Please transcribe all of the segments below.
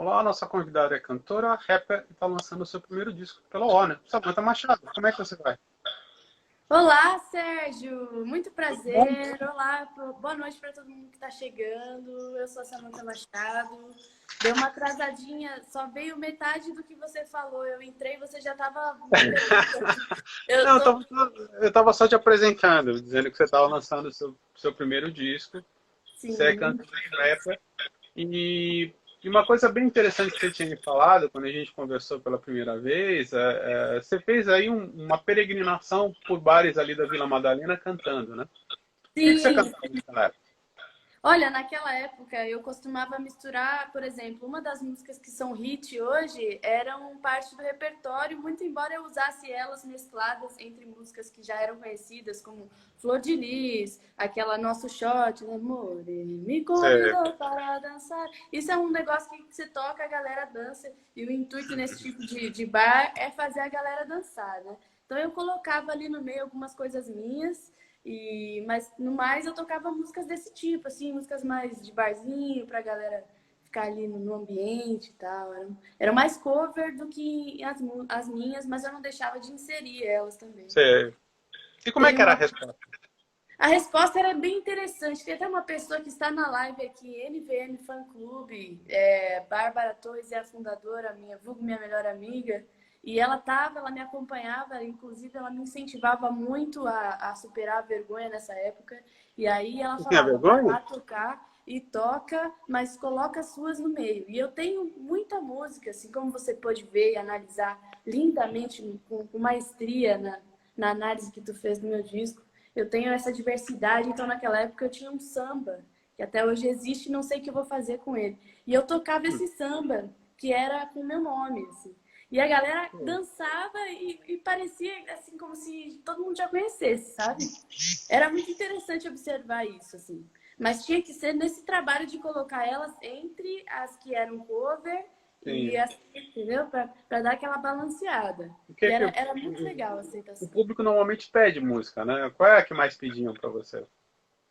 Olá, nossa convidada é cantora, rapper e está lançando o seu primeiro disco pela Warner. Samantha Machado, como é que você vai? Olá, Sérgio! Muito Tudo bom? prazer. Olá, boa noite para todo mundo que está chegando. Eu sou a Samantha Machado. Deu uma atrasadinha, só veio metade do que você falou. Eu entrei e você já estava me perguntando. Eu Não, tô. eu estava só te apresentando, dizendo que você estava lançando o seu primeiro disco. Você é Sim, cantora e rapper. E uma coisa bem interessante que você tinha me falado, quando a gente conversou pela primeira vez, você fez aí uma peregrinação por bares ali da Vila Madalena cantando, né? O que você sim. cantava naquela época? Olha, naquela época eu costumava misturar, por exemplo, uma das músicas que são hit hoje eram parte do repertório, muito embora eu usasse elas mescladas entre músicas que já eram conhecidas, como Flor de Lis, aquela Nosso Shot, né? Amor, me Você, convidou para dançar. Isso é um negócio que você toca, a galera dança, e o intuito nesse tipo de bar é fazer a galera dançar, né? Então eu colocava ali no meio algumas coisas minhas. Mas no mais eu tocava músicas desse tipo, assim, músicas mais de barzinho, pra galera ficar ali no ambiente e tal. Era mais cover do que as minhas, mas eu não deixava de inserir elas também. você... E como é Teve que era a uma. resposta? A resposta era bem interessante. Tem até uma pessoa que está na live aqui, NVM Fã Clube, Bárbara Torres é a fundadora, minha, vulgo minha melhor amiga. E ela me acompanhava, inclusive ela me incentivava muito a superar a vergonha nessa época. E aí ela Você tinha falava, vai vergonha? lá tocar e toca, mas coloca as suas no meio. E eu tenho muita música, assim como você pode ver e analisar lindamente, com maestria na análise que tu fez no meu disco. Eu tenho essa diversidade, então naquela época eu tinha um samba, que até hoje existe e não sei o que eu vou fazer com ele. E eu tocava esse samba, que era com meu nome, assim. E a galera dançava e parecia assim como se todo mundo já conhecesse, sabe? Era muito interessante observar isso, assim. Mas tinha que ser nesse trabalho de colocar elas entre as que eram cover e Sim. as, entendeu? Para dar aquela balanceada. Porque E que era muito legal a o aceitação. público normalmente pede música, né? Qual é a que mais pediam para você?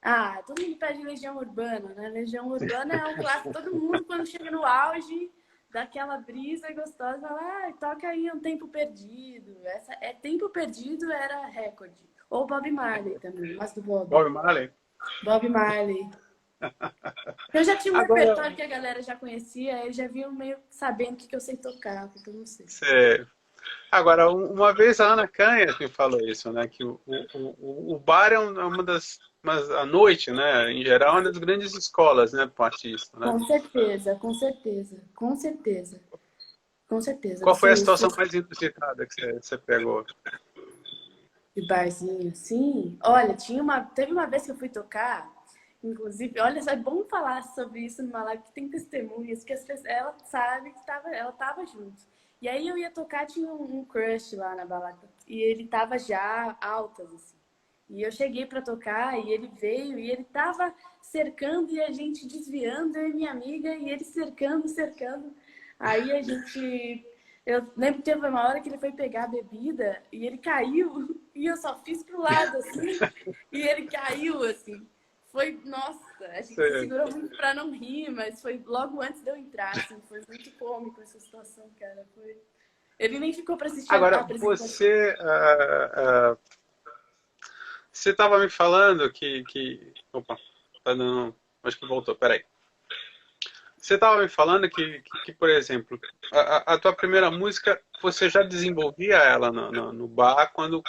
Ah, todo mundo pede Legião Urbana, né? Legião Urbana é um clássico, todo mundo quando chega no auge daquela brisa gostosa, fala, ah, toca aí um Tempo Perdido. Essa é Tempo Perdido era recorde. Ou Bob Marley também, mas do Bob. Bob Marley? Bob Marley. Eu já tinha um Agora, repertório que a galera já conhecia, eu já vinha meio sabendo o que eu sei tocar, o que eu não sei. você... Agora, uma vez a Ana Canha me falou isso, né? Que o bar é uma das... Mas a noite, né, em geral, é uma das grandes escolas, né, para o artista, né? Com certeza, com certeza, com certeza, com certeza. Qual foi a Você situação mais inusitada que você pegou? de barzinho, assim. Olha, teve uma vez que eu fui tocar, inclusive, olha, só é bom falar sobre isso numa live que tem testemunhas, que ela sabe que ela tava junto. E aí eu ia tocar, tinha um crush lá na balada, e ele tava já altas, assim. E eu cheguei para tocar e ele veio e ele tava cercando e a gente desviando, eu e minha amiga, e ele cercando, cercando. Aí a gente. Eu lembro que teve uma hora que ele foi pegar a bebida e ele caiu e eu só fiz pro lado, assim, e ele caiu, assim. Foi, nossa, a gente se Você... segurou muito pra não rir, mas foi logo antes de eu entrar, assim, foi muito cômico essa situação, cara. Foi... Ele nem ficou pra assistir a Agora, apresentação. você... você estava me falando Opa, tá dando... Acho que voltou, peraí. Você estava me falando por exemplo, a tua primeira música, você já desenvolvia ela no bar quando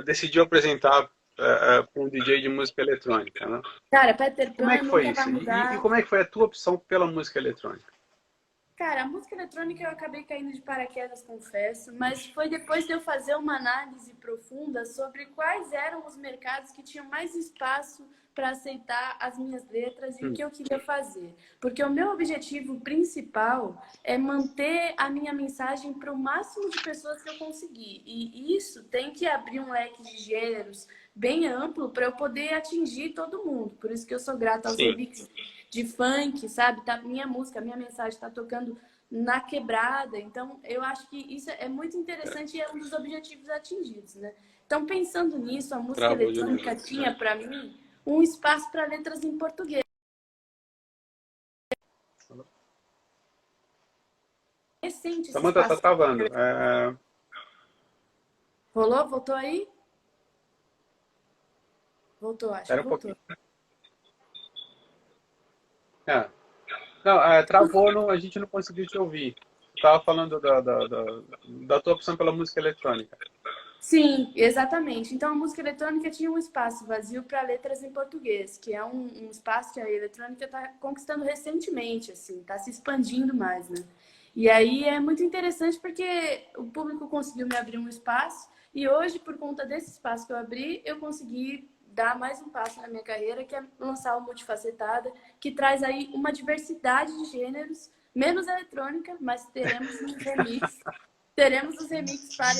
decidiu apresentar para um DJ de música eletrônica, né? Cara, Peter Como é que Pan foi nunca vai isso? E mudar. como é que foi a tua opção pela música eletrônica? Cara, a música eletrônica eu acabei caindo de paraquedas, confesso, mas foi depois de eu fazer uma análise profunda sobre quais eram os mercados que tinham mais espaço para aceitar as minhas letras e o Hum, que eu queria fazer. Porque o meu objetivo principal é manter a minha mensagem para o máximo de pessoas que eu conseguir. E isso tem que abrir um leque de gêneros bem amplo para eu poder atingir todo mundo. Por isso que eu sou grata aos sim, remixes de funk, sabe? Tá, minha música, minha mensagem está tocando na quebrada. Então, eu acho que isso é muito interessante e é um dos objetivos atingidos, né? Então, pensando nisso, a música travou de novo. eletrônica tinha, para mim, um espaço para letras em português. recente esse Samantha, tá espaço. travando. Rolou? Voltou aí? Voltou, acho que Espera um voltou. pouquinho. É. Não, travou, a gente não conseguiu te ouvir. Você tava falando da tua opção pela música eletrônica. Sim, exatamente. Então a música eletrônica tinha um espaço vazio para letras em português, que é um espaço que a eletrônica está conquistando recentemente, assim, está se expandindo mais, né? E aí é muito interessante porque o público conseguiu me abrir um espaço e hoje, por conta desse espaço que eu abri, eu consegui dar mais um passo na minha carreira, que é lançar o Multifacetada, que traz aí uma diversidade de gêneros, menos eletrônica, mas teremos um remix. Teremos os remixes para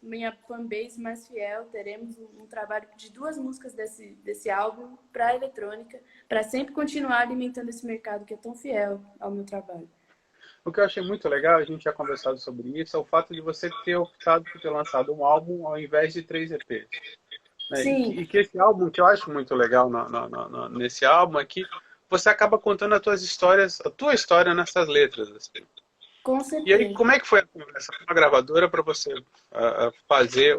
minha fanbase mais fiel. Teremos um trabalho de 2 músicas desse álbum para a eletrônica, para sempre continuar alimentando esse mercado que é tão fiel ao meu trabalho. O que eu achei muito legal, a gente já conversado sobre isso, é o fato de você ter optado por ter lançado um álbum ao invés de 3 EPs. Né? Sim, E que esse álbum, que eu acho muito legal nesse álbum, é que você acaba contando as tuas histórias, a tua história nessas letras. Assim. com E aí, certeza. como é que foi a conversa com a gravadora para você fazer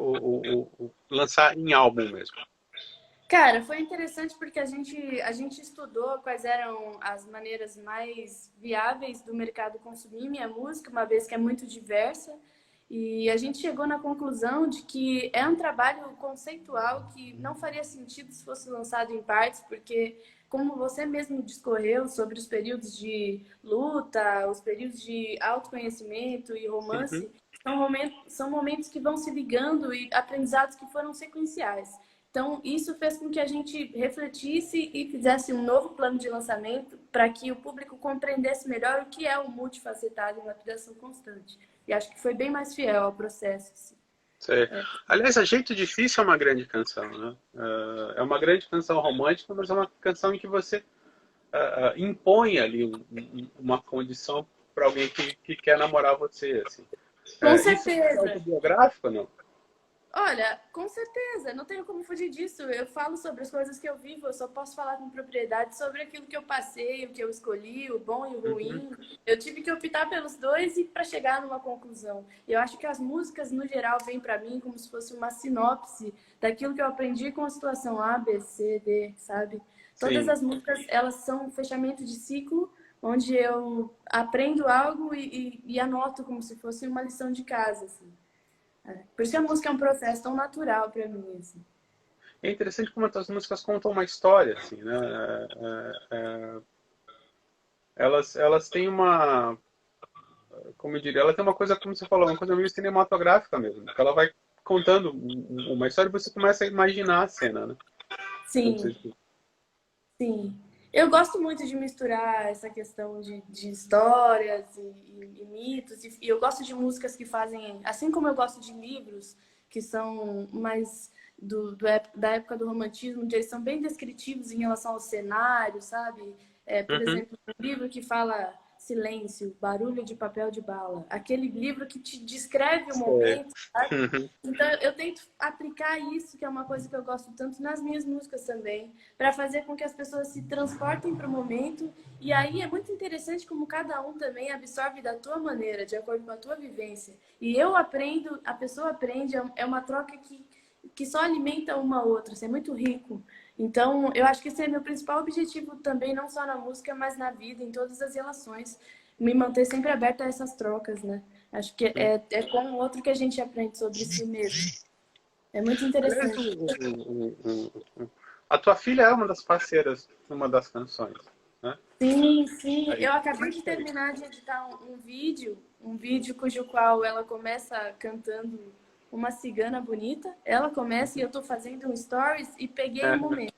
lançar em álbum mesmo? Cara, foi interessante porque a gente estudou quais eram as maneiras mais viáveis do mercado consumir minha música, uma vez que é muito diversa. E a gente chegou na conclusão de que é um trabalho conceitual que não faria sentido se fosse lançado em partes, porque, como você mesmo discorreu sobre os períodos de luta, os períodos de autoconhecimento e Uhum. romance, são momentos que vão se ligando e aprendizados que foram sequenciais. Então, isso fez com que a gente refletisse e fizesse um novo plano de lançamento para que o público compreendesse melhor o que é o multifacetado em lapidação constante. E acho que foi bem mais fiel ao processo. Assim. Aliás, A Jeito Difícil é uma grande canção, né? É uma grande canção romântica, mas é uma canção em que você impõe ali uma condição para alguém que quer namorar você. Assim. Com Isso é certeza. autobiográfico ou não? Olha, com certeza, não tenho como fugir disso. Eu falo sobre as coisas que eu vivo, eu só posso falar com propriedade sobre aquilo que eu passei, o que eu escolhi, o bom e o Uhum. ruim. Eu tive que optar pelos dois e para chegar numa conclusão. Eu acho que as músicas, no geral, vêm para mim como se fosse uma sinopse daquilo que eu aprendi com a situação A, B, C, D, sabe? Todas Sim. as músicas, elas são um fechamento de ciclo, onde eu aprendo algo e anoto como se fosse uma lição de casa, assim. Por isso que a música é um processo tão natural para mim. Assim. É interessante como as músicas contam uma história, assim, né? Elas têm como eu diria, ela tem uma coisa, como você falou, uma coisa meio cinematográfica mesmo. Que ela vai contando uma história e você começa a imaginar a cena, né? Quando você Sim, sim. Eu gosto muito de misturar essa questão de histórias e mitos. E eu gosto de músicas que fazem... Assim como eu gosto de livros que são mais da época do romantismo, onde eles são bem descritivos em relação ao cenário, sabe? Por Uhum. exemplo, um livro que fala silêncio, barulho de papel de bala. Aquele livro que te descreve o É. momento, sabe? Uhum. Então, eu tento aplicar isso, que é uma coisa que eu gosto tanto, nas minhas músicas também, para fazer com que as pessoas se transportem para o momento. E aí é muito interessante como cada um também absorve da tua maneira, de acordo com a tua vivência. E eu aprendo, a pessoa aprende, é uma troca que só alimenta uma outra, isso é muito rico. Então, eu acho que esse é meu principal objetivo também, não só na música, mas na vida, em todas as relações, me manter sempre aberta a essas trocas, né? Acho que é com o outro que a gente aprende sobre si mesmo. É muito Aliás, interessante. a tua filha é uma das parceiras numa das canções, né? Sim, sim. Aí, Eu como é acabei que de foi isso? terminar de editar um vídeo cujo qual ela começa cantando uma cigana bonita. Ela começa e eu tô fazendo um stories e peguei o momento.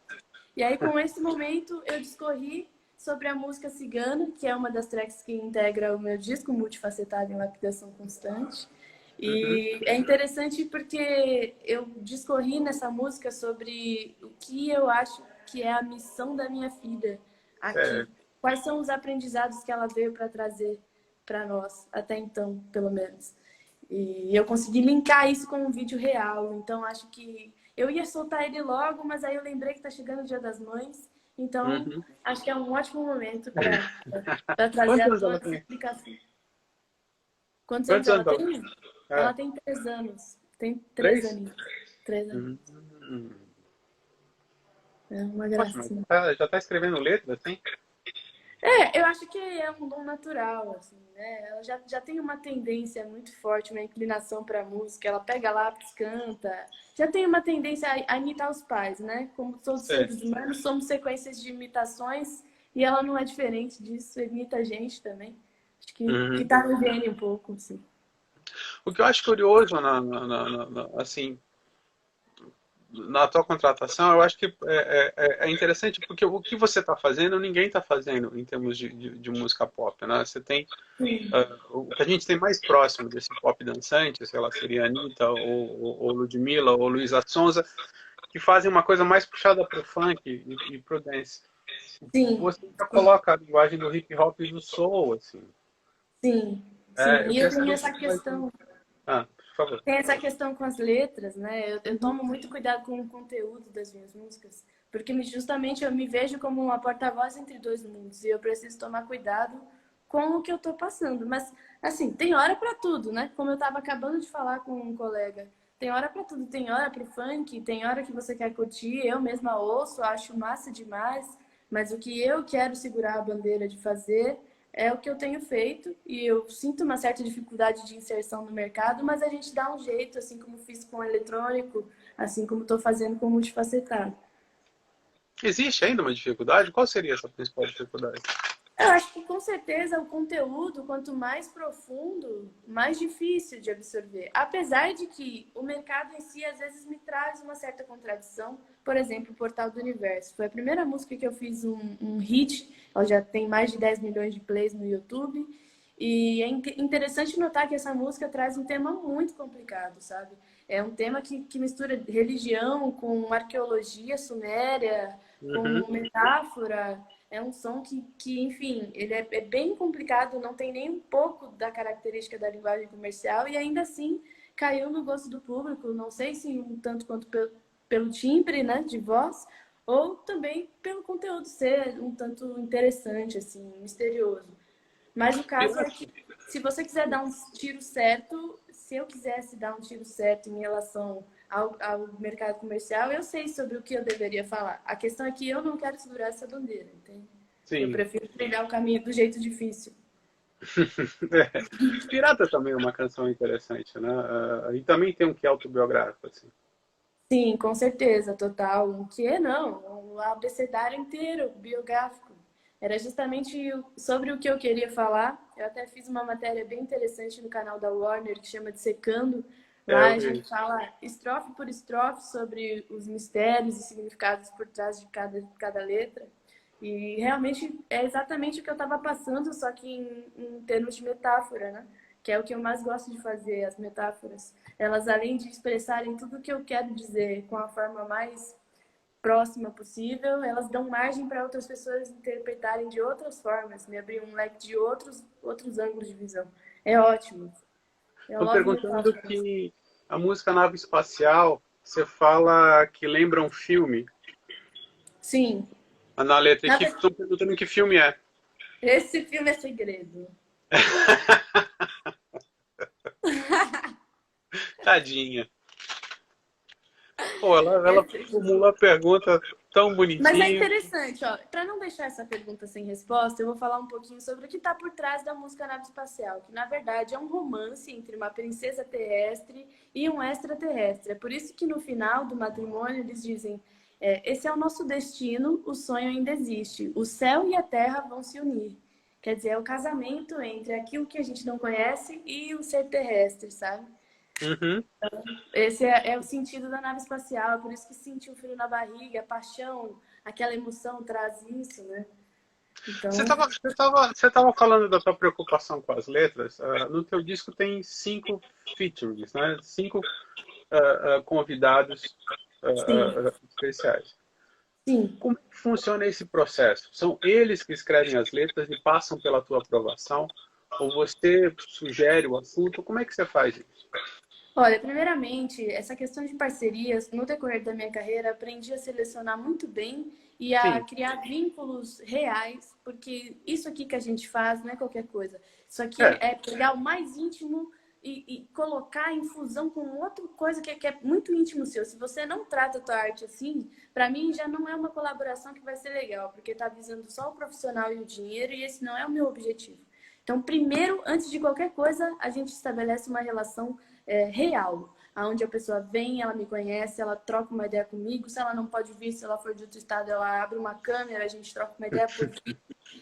E aí, com esse momento, eu discorri sobre a música Cigana, que é uma das tracks que integra o meu disco Multifacetado em Lapidação Constante. Uhum. E é interessante porque eu discorri nessa música sobre o que eu acho que é a missão da minha filha aqui. Certo. Quais são os aprendizados que ela veio para trazer para nós, até então, pelo menos. E eu consegui linkar isso com um vídeo real. Então, acho que eu ia soltar ele logo, mas aí eu lembrei que está chegando o Dia das Mães. Então, Uhum. acho que é um ótimo momento para trazer Quantos a anos toda ela essa tem? explicação. Quantos anos Quantos ela anos ela tem? tem? Ela É, tem 3 anos. Tem 3 3? anos. 3 anos. Hum. É uma Poxa, mas gracinha. já tá escrevendo letra, assim? Eu acho que é um dom natural, assim, né? Ela já tem uma tendência muito forte, uma inclinação para música. Ela pega lápis, canta. Já tem uma tendência a imitar os pais, né? Como todos os Sei. seres humanos, somos sequências de imitações e ela não é diferente disso. Imita a gente também. Acho que Uhum. tá no DNA um pouco, assim. O que eu acho curioso, assim, na tua contratação, eu acho que é interessante porque o que você está fazendo, ninguém está fazendo em termos de música pop, né? Você tem Sim, o que a gente tem mais próximo desse pop dançante, sei lá, seria a Anitta, ou Ludmilla, ou Luísa Sonza, que fazem uma coisa mais puxada para o funk e para o dance. sim, Você já coloca a linguagem do hip hop e do soul, assim. sim, sim. Eu E eu queria tenho saber um essa pouco mais. questão. Por favor. Tem essa questão com as letras, né? Eu Uhum. tomo muito cuidado com o conteúdo das minhas músicas, porque justamente eu me vejo como uma porta-voz entre dois mundos e eu preciso tomar cuidado com o que eu tô passando. Mas, assim, tem hora para tudo, né? Como eu tava acabando de falar com um colega, tem hora para tudo. Tem hora pro funk, tem hora que você quer curtir. Eu mesma ouço, acho massa demais, mas o que eu quero segurar a bandeira de fazer é o que eu tenho feito e eu sinto uma certa dificuldade de inserção no mercado, mas a gente dá um jeito, assim como fiz com o eletrônico, assim como estou fazendo com o multifacetado. Existe ainda uma dificuldade? Qual seria essa principal dificuldade? Eu acho que com certeza o conteúdo, quanto mais profundo, mais difícil de absorver. Apesar de que o mercado em si às vezes me traz uma certa contradição. Por exemplo, o Portal do Universo. Foi a primeira música que eu fiz um hit. Ela já tem mais de 10 milhões de plays no YouTube. E é interessante notar que essa música traz um tema muito complicado, sabe? É um tema que mistura religião com arqueologia suméria, Uhum. com metáfora. É um som enfim, ele é bem complicado, não tem nem um pouco da característica da linguagem comercial e ainda assim caiu no gosto do público. Não sei se um tanto quanto pelo timbre, né, de voz, ou também pelo conteúdo ser um tanto interessante, assim, misterioso. Mas o Eu caso é acho. que se você quiser dar um tiro certo, se eu quisesse dar um tiro certo em relação ao mercado comercial, eu sei sobre o que eu deveria falar. A questão é que eu não quero segurar essa bandeira, entende? Eu Sim. prefiro trilhar o caminho do jeito difícil. É. Pirata também é uma canção interessante, né? E também tem um que é autobiográfico, assim. Sim, com certeza, total. O que não? O abecedário inteiro, biográfico. Era justamente sobre o que eu queria falar. Eu até fiz uma matéria bem interessante no canal da Warner que chama Dissecando. Lá Eu a vi. gente fala estrofe por estrofe sobre os mistérios e significados por trás de cada letra. E realmente é exatamente o que eu estava passando, só que em termos de metáfora, né? Que é o que eu mais gosto de fazer, as metáforas. Elas, além de expressarem tudo o que eu quero dizer com a forma mais próxima possível, elas dão margem para outras pessoas interpretarem de outras formas, me abrir um leque de outros ângulos de visão. É ótimo. Eu Estão love perguntando metáforas. que a música Nave Espacial, você fala que lembra um filme Sim. na letra, e Na que verdade, estão perguntando que filme é. esse filme é segredo. Tadinha. Pô, ela Esse... formula a pergunta tão Mas é bonitinho. interessante, ó. Para não deixar essa pergunta sem resposta, eu vou falar um pouquinho sobre o que está por trás da música Nave Espacial, que na verdade é um romance entre uma princesa terrestre e um extraterrestre. É por isso que no final do matrimônio eles dizem: esse é o nosso destino, o sonho ainda existe, o céu e a terra vão se unir. Quer dizer, é o casamento entre aquilo que a gente não conhece e o ser terrestre, sabe? Uhum. Esse é o sentido da nave espacial, é por isso que sentir um frio na barriga, a paixão, aquela emoção traz isso, né? Você Então, estava você tava falando da tua preocupação com as letras. No teu disco tem 5 features, né? 5 convidados sim, especiais. sim. Como é que funciona esse processo? São eles que escrevem as letras e passam pela tua aprovação? Ou você sugere o assunto? Como é que você faz isso? Olha, primeiramente, essa questão de parcerias, no decorrer da minha carreira, aprendi a selecionar muito bem e a Sim. criar vínculos reais, porque isso aqui que a gente faz não é qualquer coisa. Só que É, é pegar o mais íntimo e colocar em fusão com outra coisa que é muito íntimo seu. Se você não trata a tua arte assim, para mim já não é uma colaboração que vai ser legal, porque tá visando só o profissional e o dinheiro, e esse não é o meu objetivo. Então, primeiro, antes de qualquer coisa, a gente estabelece uma relação real, aonde a pessoa vem, ela me conhece, ela troca uma ideia comigo. Se ela não pode vir, se ela for de outro estado, ela abre uma câmera, a gente troca uma ideia por vídeo.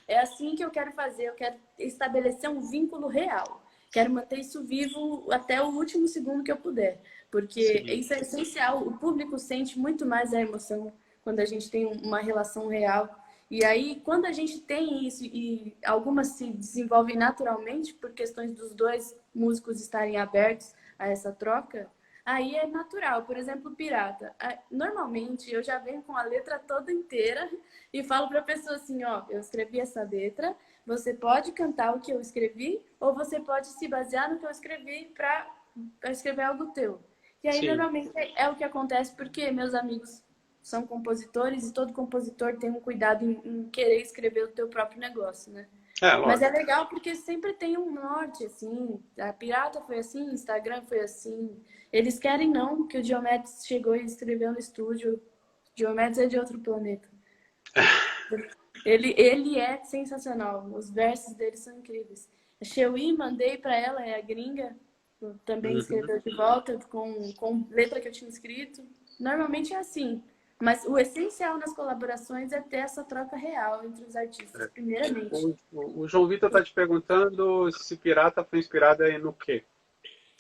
É assim que eu quero fazer, eu quero estabelecer um vínculo real. Quero manter isso vivo até o último segundo que eu puder, porque sim. isso é essencial. O público sente muito mais a emoção quando a gente tem uma relação real. E aí, quando a gente tem isso, e algumas se desenvolvem naturalmente por questões dos dois músicos estarem abertos a essa troca, aí é natural. Por exemplo, Pirata. Normalmente, eu já venho com a letra toda inteira e falo para a pessoa assim, ó, eu escrevi essa letra, você pode cantar o que eu escrevi ou você pode se basear no que eu escrevi para escrever algo teu. E aí, Sim. normalmente, é o que acontece porque meus amigos são compositores e todo compositor tem um cuidado em querer escrever o teu próprio negócio, né? É, Mas é lógico. legal porque sempre tem um norte, assim. A Pirata foi assim, Instagram foi assim. Eles querem não, que o Diomedes chegou e escreveu no estúdio. Diomedes é de outro planeta. Ele é sensacional. Os versos dele são incríveis. A Chewy, mandei para ela, é a gringa. Também Uhum. escreveu de volta com letra que eu tinha escrito. Normalmente é assim. Mas o essencial nas colaborações é ter essa troca real entre os artistas, É. primeiramente. O João Vitor está te perguntando se Pirata foi inspirada no quê?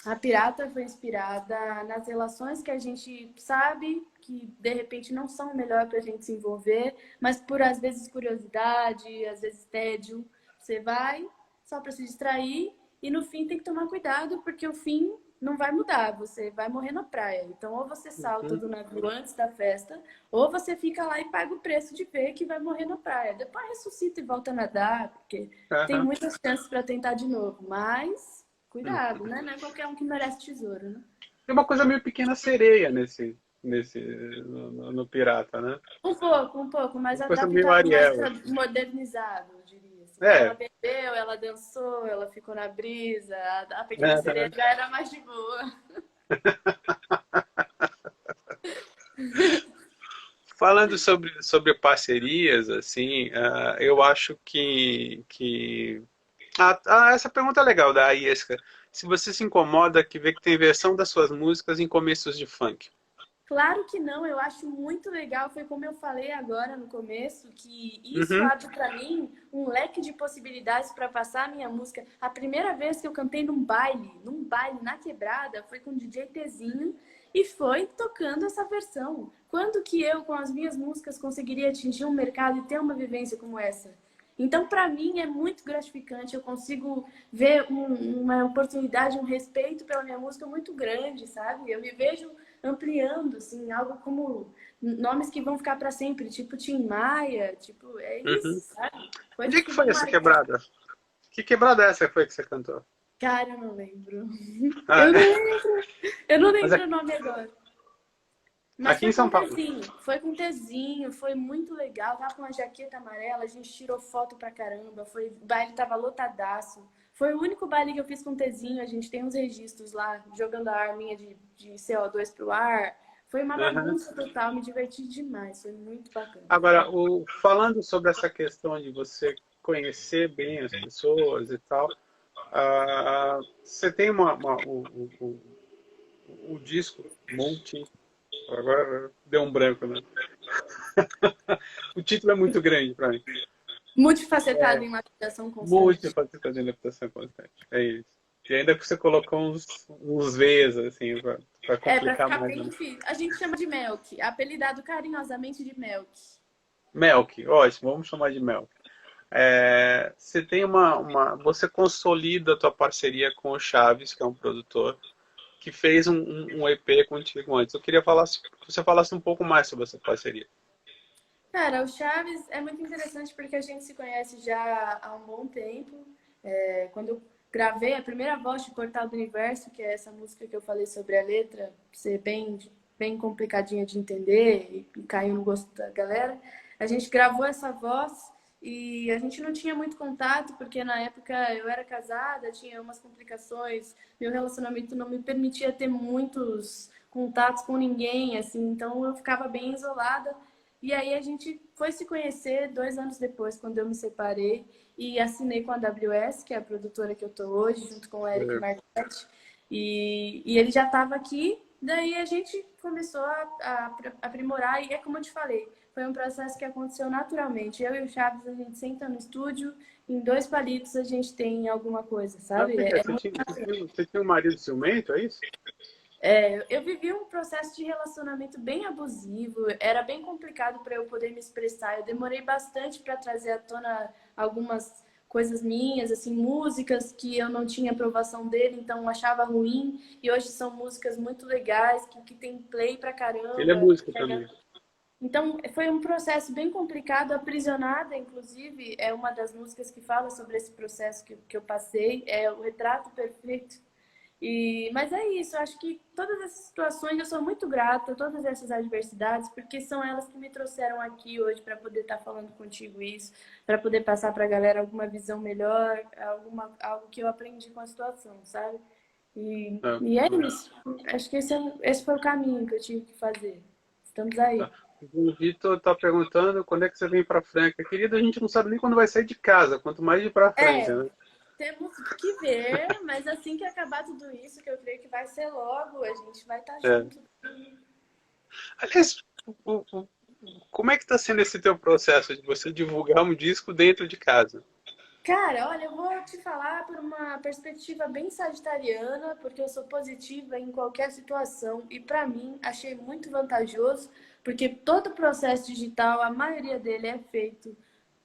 A Pirata foi inspirada nas relações que a gente sabe que de repente não são o melhor para a gente se envolver, mas por às vezes curiosidade, às vezes tédio, você vai só para se distrair e no fim tem que tomar cuidado porque o fim não vai mudar, você vai morrer na praia. Então ou você salta Uhum. do navio antes da festa, ou você fica lá e paga o preço de ver que vai morrer na praia. Depois ressuscita e volta a nadar, porque tem Aham. muitas chances para tentar de novo, mas Hum. cuidado, né? Não é qualquer um que merece tesouro, né? Tem uma coisa meio pequena sereia nesse no Pirata, né? Um pouco, mas Uma coisa meio adaptado mais Ariel, para assim. modernizado, eu diria. Assim. Que ela É. bebeu, ela dançou, ela ficou na brisa, a pequena sereia Aham. já era mais de boa. Falando sobre parcerias, assim, eu acho essa pergunta é legal da Iesca. Se você se incomoda que vê que tem versão das suas músicas em começos de funk. Claro que não, eu acho muito legal. Foi como eu falei agora no começo, que isso Uhum. abre para mim um leque de possibilidades para passar a minha música. A primeira vez que eu cantei num baile na quebrada, foi com o DJ Tzinho e foi tocando essa versão. Quando que eu, com as minhas músicas, conseguiria atingir um mercado e ter uma vivência como essa? Então, para mim, é muito gratificante. Eu consigo ver uma oportunidade, um respeito pela minha música muito grande, sabe? Eu me vejo ampliando, assim, algo como nomes que vão ficar para sempre, tipo Tim Maia, tipo, é Uhum. isso, sabe? Onde Coisas é que que foi vão essa marcar. quebrada? Que quebrada é essa que foi que você cantou? Cara, eu não lembro. Ah, Eu não lembro. Eu não mas lembro o nome agora. Mas aqui em foi São com Paulo. Tezinho, foi com Tezinho, foi muito legal. Tava com uma jaqueta amarela, a gente tirou foto pra caramba. Foi, o baile tava lotadaço. Foi o único baile que eu fiz com Tezinho. A gente tem uns registros lá, jogando a arminha de CO2 pro ar. Foi uma Uhum. bagunça total, me diverti demais. Foi muito bacana. Agora, falando sobre essa questão de você conhecer bem as pessoas e tal, você tem o disco multi. Agora deu um branco, né? O título é muito grande para mim. Multifacetado em lapidação constante. Multifacetado de adaptação constante. É isso. E ainda que você colocou uns Vs, assim, para É, pra complicar ficar mais, bem né? difícil. A gente chama de Melk, apelidado carinhosamente de Melk. Melk, ótimo, vamos chamar de Melk. Você tem você consolida a tua parceria com o Chaves, que é um produtor, que fez um EP contigo antes. Eu queria que você falasse um pouco mais sobre essa parceria. Cara, o Chaves é muito interessante porque a gente se conhece já há um bom tempo. Quando eu gravei a primeira voz de Portal do Universo, que é essa música que eu falei sobre a letra, ser bem complicadinha de entender e caiu no gosto da galera, a gente gravou essa voz e a gente não tinha muito contato, porque na época eu era casada, tinha umas complicações, meu relacionamento não me permitia ter muitos contatos com ninguém, assim, então eu ficava bem isolada. E aí a gente foi se conhecer 2 anos depois, quando eu me separei, e assinei com a AWS, que é a produtora que eu tô hoje, junto com o Eric Marquette. E ele já estava aqui, daí a gente começou a aprimorar, e é como eu te falei, foi um processo que aconteceu naturalmente. Eu e o Chaves, a gente senta no estúdio, em 2 palitos a gente tem alguma coisa, Mas sabe? por quê? Você tinha um marido ciumento, é isso? Eu vivi um processo de relacionamento bem abusivo, era bem complicado para eu poder me expressar. Eu demorei bastante para trazer à tona algumas coisas minhas, assim, músicas que eu não tinha aprovação dele, então eu achava ruim, e hoje são músicas muito legais, que tem play pra Ele é caramba. músico também. Então, foi um processo bem complicado. Aprisionada, inclusive, é uma das músicas que fala sobre esse processo que eu passei. É o retrato perfeito. Mas é isso, eu acho que todas essas situações eu sou muito grata, todas essas adversidades, porque são elas que me trouxeram aqui hoje para poder estar falando contigo isso, para poder passar para a galera alguma visão melhor, algo que eu aprendi com a situação, sabe? Ah, E é isso. Acho que esse foi o caminho que eu tive que fazer. Estamos aí. tá. O Vitor está perguntando quando é que você vem para Franca. Querida, a gente não sabe nem quando vai sair de casa, quanto mais ir para É, Franca, né? temos que ver, mas assim que acabar tudo isso, que eu creio que vai ser logo, a gente vai estar É. junto. Aliás, o- o- como é que está sendo esse teu processo de você divulgar um disco dentro de casa? Cara, olha, eu vou te falar por uma perspectiva bem sagitariana, porque eu sou positiva em qualquer situação e para mim achei muito vantajoso, porque todo o processo digital, a maioria dele é feito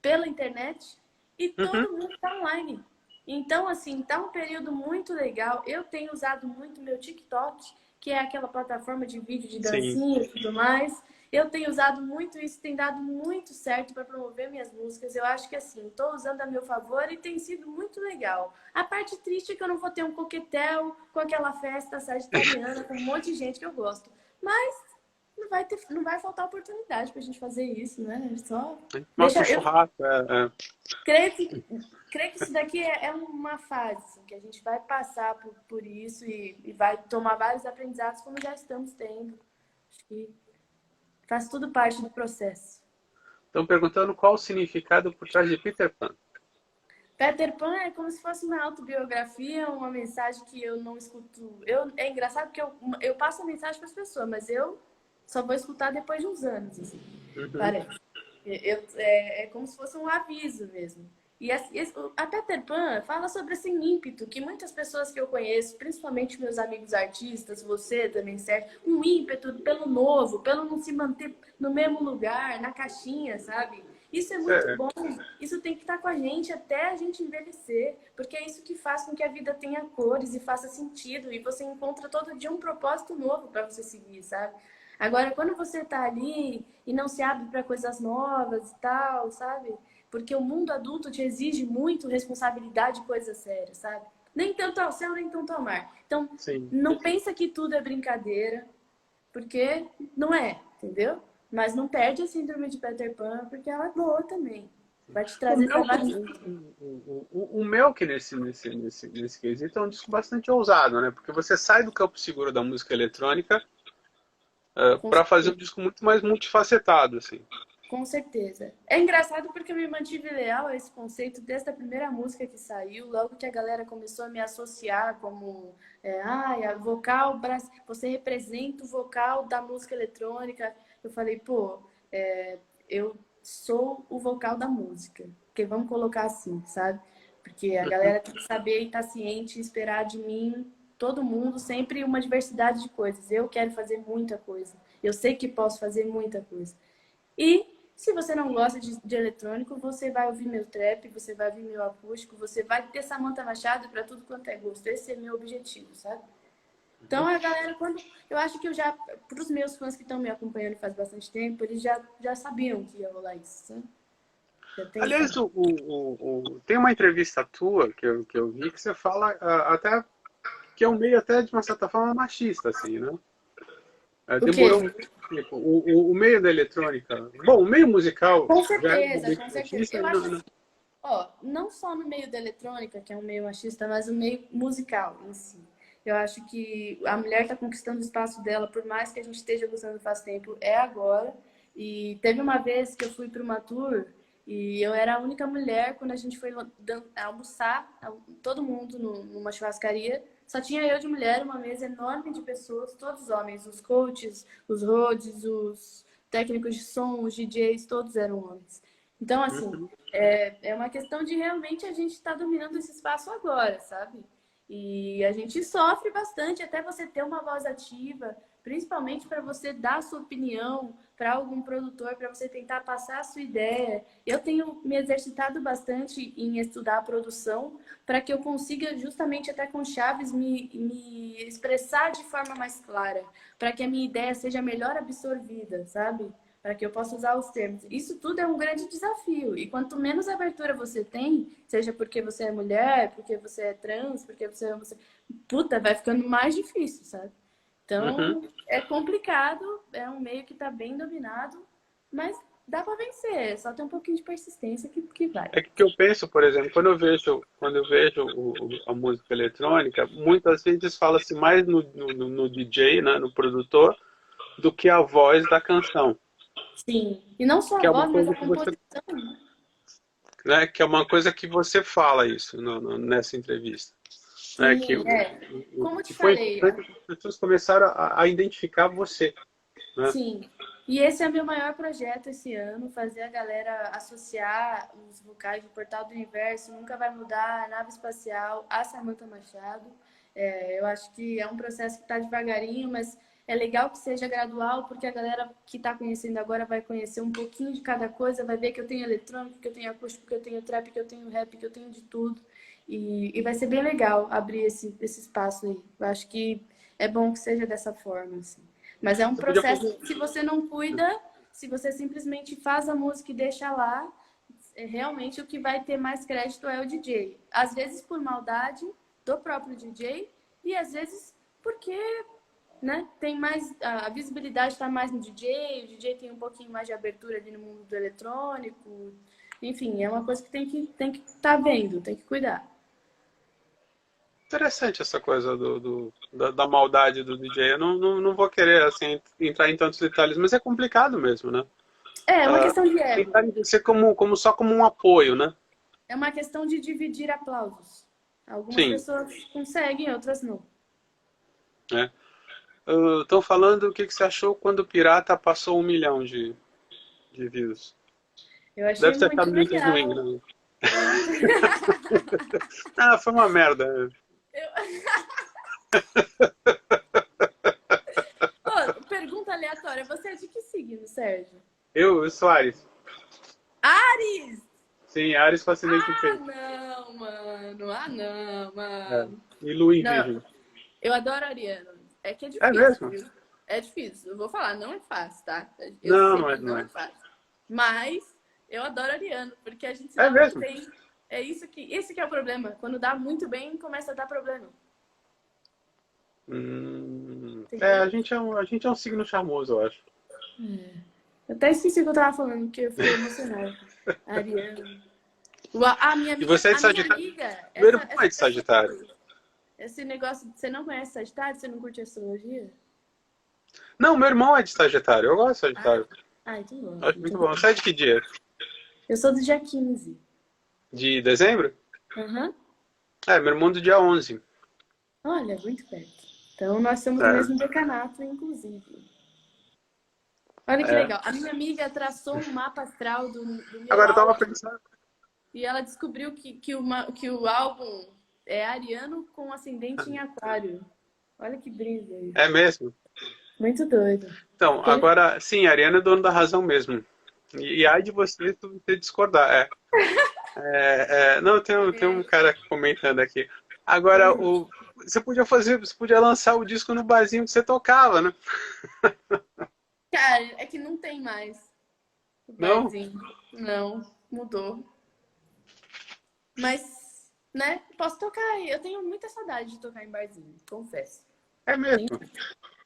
pela internet e Uhum, todo mundo está online. Então, assim, tá um período muito legal. Eu tenho usado muito meu TikTok, que é aquela plataforma de vídeo de sim. dancinha e tudo mais. Eu tenho usado muito isso, tem dado muito certo para promover minhas músicas. Eu acho que assim, estou usando a meu favor e tem sido muito legal. A parte triste é que eu não vou ter um coquetel com aquela festa sagitariana, com um monte de gente que eu gosto. Mas não vai faltar oportunidade para a gente fazer isso, né? Só Mostra um deixa eu churrasco. creio que, creio que isso daqui é uma fase, assim, que a gente vai passar por isso e vai tomar vários aprendizados como já estamos tendo. Acho que faz tudo parte do processo. Estão perguntando qual o significado por trás de Peter Pan. Peter Pan é como se fosse uma autobiografia, uma mensagem que eu não escuto. É engraçado porque eu passo a mensagem para as pessoas, mas eu só vou escutar depois de uns anos, assim, Uhum. parece. É como se fosse um aviso mesmo. A Peter Pan fala sobre esse ímpeto que muitas pessoas que eu conheço, principalmente meus amigos artistas, você também, Sérgio, um ímpeto pelo novo, pelo não se manter no mesmo lugar, na caixinha, sabe? Isso é muito É, bom. Isso tem que estar com a gente até a gente envelhecer, porque é isso que faz com que a vida tenha cores e faça sentido e você encontra todo dia um propósito novo para você seguir, sabe? Agora, quando você tá ali e não se abre para coisas novas e tal, sabe? Porque o mundo adulto te exige muito responsabilidade e coisas sérias, sabe? Nem tanto ao céu, nem tanto ao mar. Então, sim. não pensa que tudo é brincadeira, porque não é, entendeu? Mas não perde a síndrome de Peter Pan, porque ela é boa também. Vai te O trazer meu, trabalho. o meu que nesse quesito é um disco bastante ousado, né? Porque você sai do campo seguro da música eletrônica Com para fazer um certeza. disco muito mais multifacetado, assim. Com certeza. É engraçado porque eu me mantive leal a esse conceito desde a primeira música que saiu, logo que a galera começou a me associar como a vocal, você representa o vocal da música eletrônica. Eu falei, pô, eu sou o vocal da música. Porque vamos colocar assim, sabe? Porque a Uhum. galera tem que saber e estar ciente e esperar de mim, todo mundo, sempre uma diversidade de coisas. Eu quero fazer muita coisa. Eu sei que posso fazer muita coisa. E se você não gosta de eletrônico, você vai ouvir meu trap, você vai ouvir meu acústico, você vai ter Samantha Machado para tudo quanto é gosto. Esse é meu objetivo, sabe? Então a galera, eu acho que eu já, para os meus fãs que estão me acompanhando faz bastante tempo, eles já sabiam que ia rolar isso, sabe? Já tem essa. Aliás, tem uma entrevista tua que eu vi que você fala até que é um meio até de uma certa forma machista, assim, né? O quê? tipo, o meio da eletrônica... Bom, o meio musical Com já é um certeza, meio com certeza. machista, Eu não, acho não. assim, ó, não só no meio da eletrônica, que é um meio machista, mas o meio musical em si. Eu acho que a mulher está conquistando o espaço dela, por mais que a gente esteja gostando faz tempo, é agora. E teve uma vez que eu fui para uma tour e eu era a única mulher quando a gente foi almoçar, todo mundo numa churrascaria. Só tinha eu de mulher, uma mesa enorme de pessoas, todos homens, os coaches, os roads, os técnicos de som, os DJs, todos eram homens. Então, assim, Uhum. é uma questão de realmente a gente estar dominando esse espaço agora, sabe? E a gente sofre bastante até você ter uma voz ativa, principalmente para você dar a sua opinião para algum produtor, para você tentar passar a sua ideia. Eu tenho me exercitado bastante em estudar a produção para que eu consiga, justamente até com chaves, me expressar de forma mais clara, para que a minha ideia seja melhor absorvida, sabe? Para que eu possa usar os termos. Isso tudo é um grande desafio. E quanto menos abertura você tem, seja porque você é mulher, porque você é trans, porque você é puta, vai ficando mais difícil, sabe? Uhum. Então, é complicado, é um meio que está bem dominado, mas dá para vencer, só tem um pouquinho de persistência que vai. É que eu penso, por exemplo, quando eu vejo a música eletrônica, muitas vezes fala-se mais no DJ, né, no produtor, do que a voz da canção. Sim, e não só a Que é uma voz, mas a coisa que você, composição, né? né, que é uma coisa que você fala isso nessa entrevista. Né, que, Sim, como eu te que foi falei, importante que as pessoas começaram a identificar você. Né? sim. E esse é meu maior projeto esse ano, fazer a galera associar os vocais do Portal do Universo, Nunca Vai Mudar, Nave Espacial, a Samantha Machado. Eu acho que é um processo que está devagarinho, mas é legal que seja gradual, porque a galera que está conhecendo agora vai conhecer um pouquinho de cada coisa, vai ver que eu tenho eletrônico, que eu tenho acústico, que eu tenho trap, que eu tenho rap, que eu tenho de tudo. E vai ser bem legal abrir esse espaço aí. Eu acho que é bom que seja dessa forma, assim. Mas é um Você podia processo fazer. que se você não cuida, se você simplesmente faz a música e deixa lá, realmente o que vai ter mais crédito é o DJ. Às vezes por maldade do próprio DJ e às vezes porque, né, tem mais a visibilidade está mais no DJ, o DJ tem um pouquinho mais de abertura ali no mundo do eletrônico. Enfim, é uma coisa que tem que estar vendo, tem que cuidar. Interessante essa coisa da maldade do DJ. Eu não vou querer assim, entrar em tantos detalhes, mas é complicado mesmo, né? É uma questão de ego. Pensar em você só como um apoio, né? É uma questão de dividir aplausos. Algumas Sim. pessoas conseguem, outras não. Né? Estão falando o que você achou quando o Pirata passou 1 milhão de views. Eu achei Deve ter muito ficado muito ruim, legal. né? É. Ah, foi uma merda. Ô, pergunta aleatória. Você é de que signo, Sérgio? Eu sou Ares. Ares! Sim, Ares com ascendente em Ah, peixe. não, mano. Ah, não, É. mano. E Lua em Não, Virgem. eu adoro Ariano. É que é É difícil, mesmo? viu? É difícil. Eu vou falar, não é fácil, tá? Eu Não, sei não é, que não não é. é fácil. Mas eu adoro Ariano, porque a gente É realmente mesmo? tem. É isso que. Esse que é o problema. Quando dá muito bem, começa a dar problema. A Entendeu? gente é um signo charmoso, eu acho. Eu até esqueci o que eu tava falando, porque eu fiquei emocionada. Ariano. E você é A de minha Sagitário? amiga, Meu irmão é de Sagitário. esse negócio, você não conhece Sagitário? Você não curte astrologia? Não, meu irmão é de Sagitário. Eu gosto de Ah, Sagitário. então gosto. Acho muito Então... bom. Você é de que dia? Eu sou do dia 15. De dezembro? Aham. Meu irmão é do dia 11. Olha, muito perto. Então nós somos do É, mesmo decanato, inclusive. Olha que é. legal. A minha amiga traçou um mapa astral do meu Agora eu tava álbum pensando. e ela descobriu que o álbum é ariano com ascendente em aquário. Olha que brisa É isso. mesmo? Muito doido. Então, Fiquei... agora, sim, a Ariana é dono da razão mesmo. E ai de você se você discordar. Não, tem um cara comentando aqui. Agora, você podia lançar o disco no barzinho que você tocava, né? Cara, é que não tem mais o Não? barzinho. Não, mudou. Mas, né, posso tocar aí. Eu tenho muita saudade de tocar em barzinho, confesso. É Tenho. mesmo.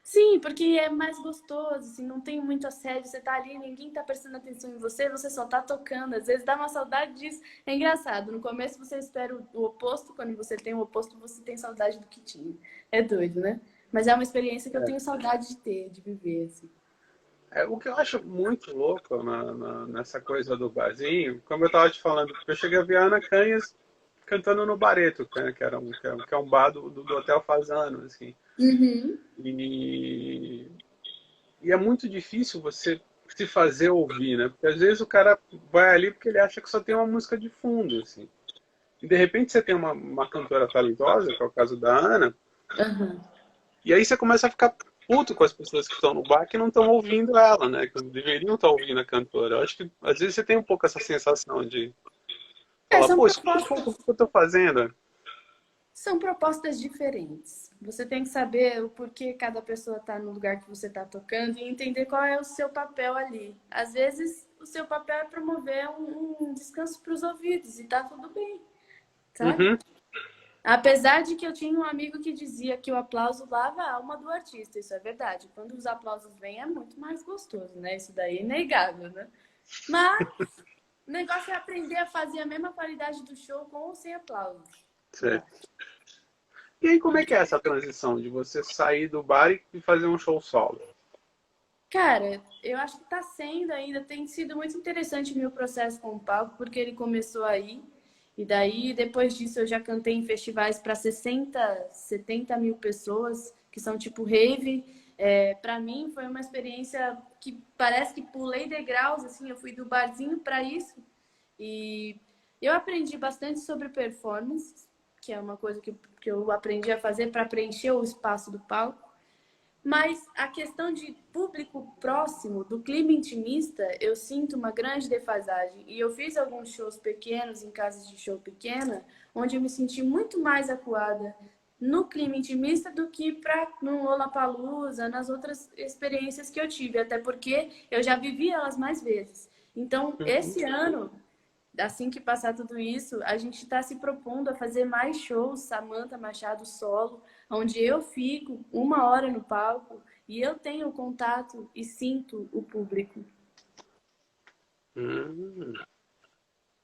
Sim, porque é mais gostoso, assim, não tem muito assédio, você tá ali, ninguém tá prestando atenção em você, você só tá tocando. Às vezes dá uma saudade disso. É engraçado, no começo você espera o oposto, quando você tem o oposto, você tem saudade do que tinha. É doido, né? Mas é uma experiência que eu tenho saudade de ter, de viver, assim. O que eu acho muito louco nessa coisa do barzinho, como eu estava te falando, porque eu cheguei a ver a Ana Canhas cantando no Bareto, né, que é um bar do Hotel Fazano, assim. Uhum. E, e é muito difícil você se fazer ouvir, né? Porque às vezes o cara vai ali porque ele acha que só tem uma música de fundo, assim. E de repente você tem uma cantora talentosa, que é o caso da Ana, Aham. e aí você começa a ficar puto com as pessoas que estão no bar que não estão ouvindo ela, né? Que deveriam estar ouvindo a cantora. Eu acho que às vezes você tem um pouco essa sensação de É, falar, pô, escuta um pouco o que eu tô fazendo. são propostas diferentes. Você tem que saber o porquê cada pessoa está no lugar que você está tocando e entender qual é o seu papel ali. Às vezes, o seu papel é promover um descanso para os ouvidos e tá tudo bem, sabe? Uhum. Apesar de que eu tinha um amigo que dizia que o aplauso lava a alma do artista, isso é verdade. Quando os aplausos vêm é muito mais gostoso, né? Isso daí é inegável, né? Mas o negócio é aprender a fazer a mesma qualidade do show com ou sem aplausos, eu Certo. acho. E aí, como é que é essa transição de você sair do bar e fazer um show solo? Cara, eu acho que está sendo ainda, tem sido muito interessante o meu processo com o palco, porque ele começou aí, e daí depois disso eu já cantei em festivais para 60, 70 mil pessoas, que são tipo rave. Para mim foi uma experiência que parece que pulei degraus, assim, eu fui do barzinho para isso, e eu aprendi bastante sobre performance, que é uma coisa que eu aprendi a fazer para preencher o espaço do palco. Mas a questão de público próximo, do clima intimista, eu sinto uma grande defasagem. E eu fiz alguns shows pequenos, em casas de show pequena, onde eu me senti muito mais acuada no clima intimista do que no Lollapalooza, nas outras experiências que eu tive. Até porque eu já vivi elas mais vezes. Então, Uhum. esse ano, assim que passar tudo isso, a gente está se propondo a fazer mais shows, Samantha Machado solo, onde eu fico 1 hora no palco e eu tenho contato e sinto o público. Hum,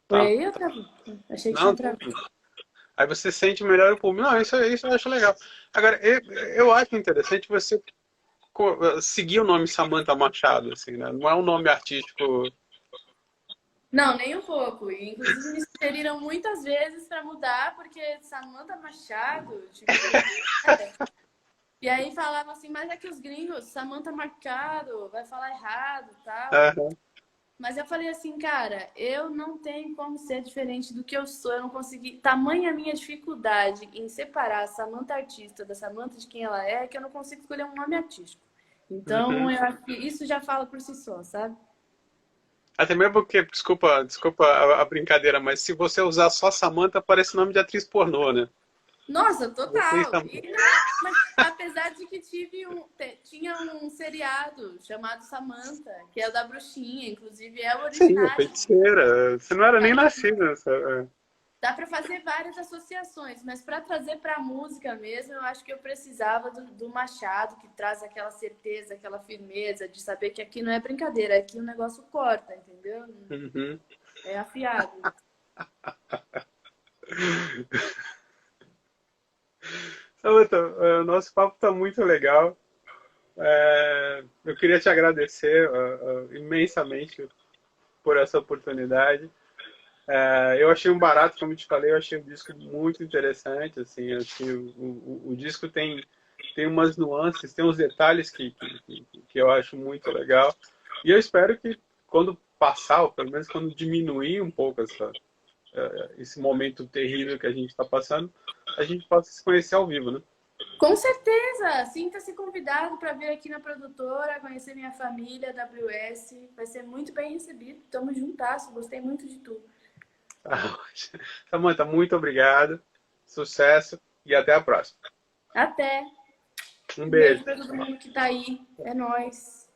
Foi tá. aí, Otávio? Achei que tinha Não, pra... aí você sente melhor o público. Não, isso eu acho legal. Agora, eu acho interessante você seguir o nome Samantha Machado, assim, né? Não é um nome artístico. Não, nem um pouco. E, inclusive, me sugeriram muitas vezes para mudar, porque Samantha Machado, tipo... E aí falavam assim, mas é que os gringos, Samantha Machado, vai falar errado, tal. Aham. Mas eu falei assim, cara, eu não tenho como ser diferente do que eu sou. Eu não consegui. Tamanha a minha dificuldade em separar a Samantha artista da Samantha de quem ela é, que eu não consigo escolher um nome artístico. Então, Uhum. eu acho que isso já fala por si só, sabe? Até mesmo porque, desculpa a brincadeira, mas se você usar só Samantha, parece nome de atriz pornô, né? Nossa, Você e total. Sam- Mas apesar de que tinha um seriado chamado Samantha, que é o da bruxinha, inclusive é o Sim, a originário. feiticeira. Você não era nem nascida nessa. Dá para fazer várias associações, mas para trazer para a música mesmo, eu acho que eu precisava do Machado, que traz aquela certeza, aquela firmeza de saber que aqui não é brincadeira, aqui o negócio corta, entendeu? Uhum. É afiado. Samantha, o nosso papo está muito legal. Eu queria te agradecer imensamente por essa oportunidade. Eu achei um barato, como eu te falei, eu achei o disco muito interessante. Assim, eu achei o disco tem umas nuances, tem uns detalhes que eu acho muito legal. E eu espero que quando passar, ou pelo menos quando diminuir um pouco esse momento terrível que a gente está passando, a gente possa se conhecer ao vivo, né? Com certeza! Sinta-se convidado para vir aqui na produtora, conhecer minha família, WS. Vai ser muito bem recebido. Tamo juntasso, gostei muito de tudo. Samantha, muito obrigado, sucesso e até a próxima. Até! Um Um beijo beijo. para todo mundo que tá aí. É nóis!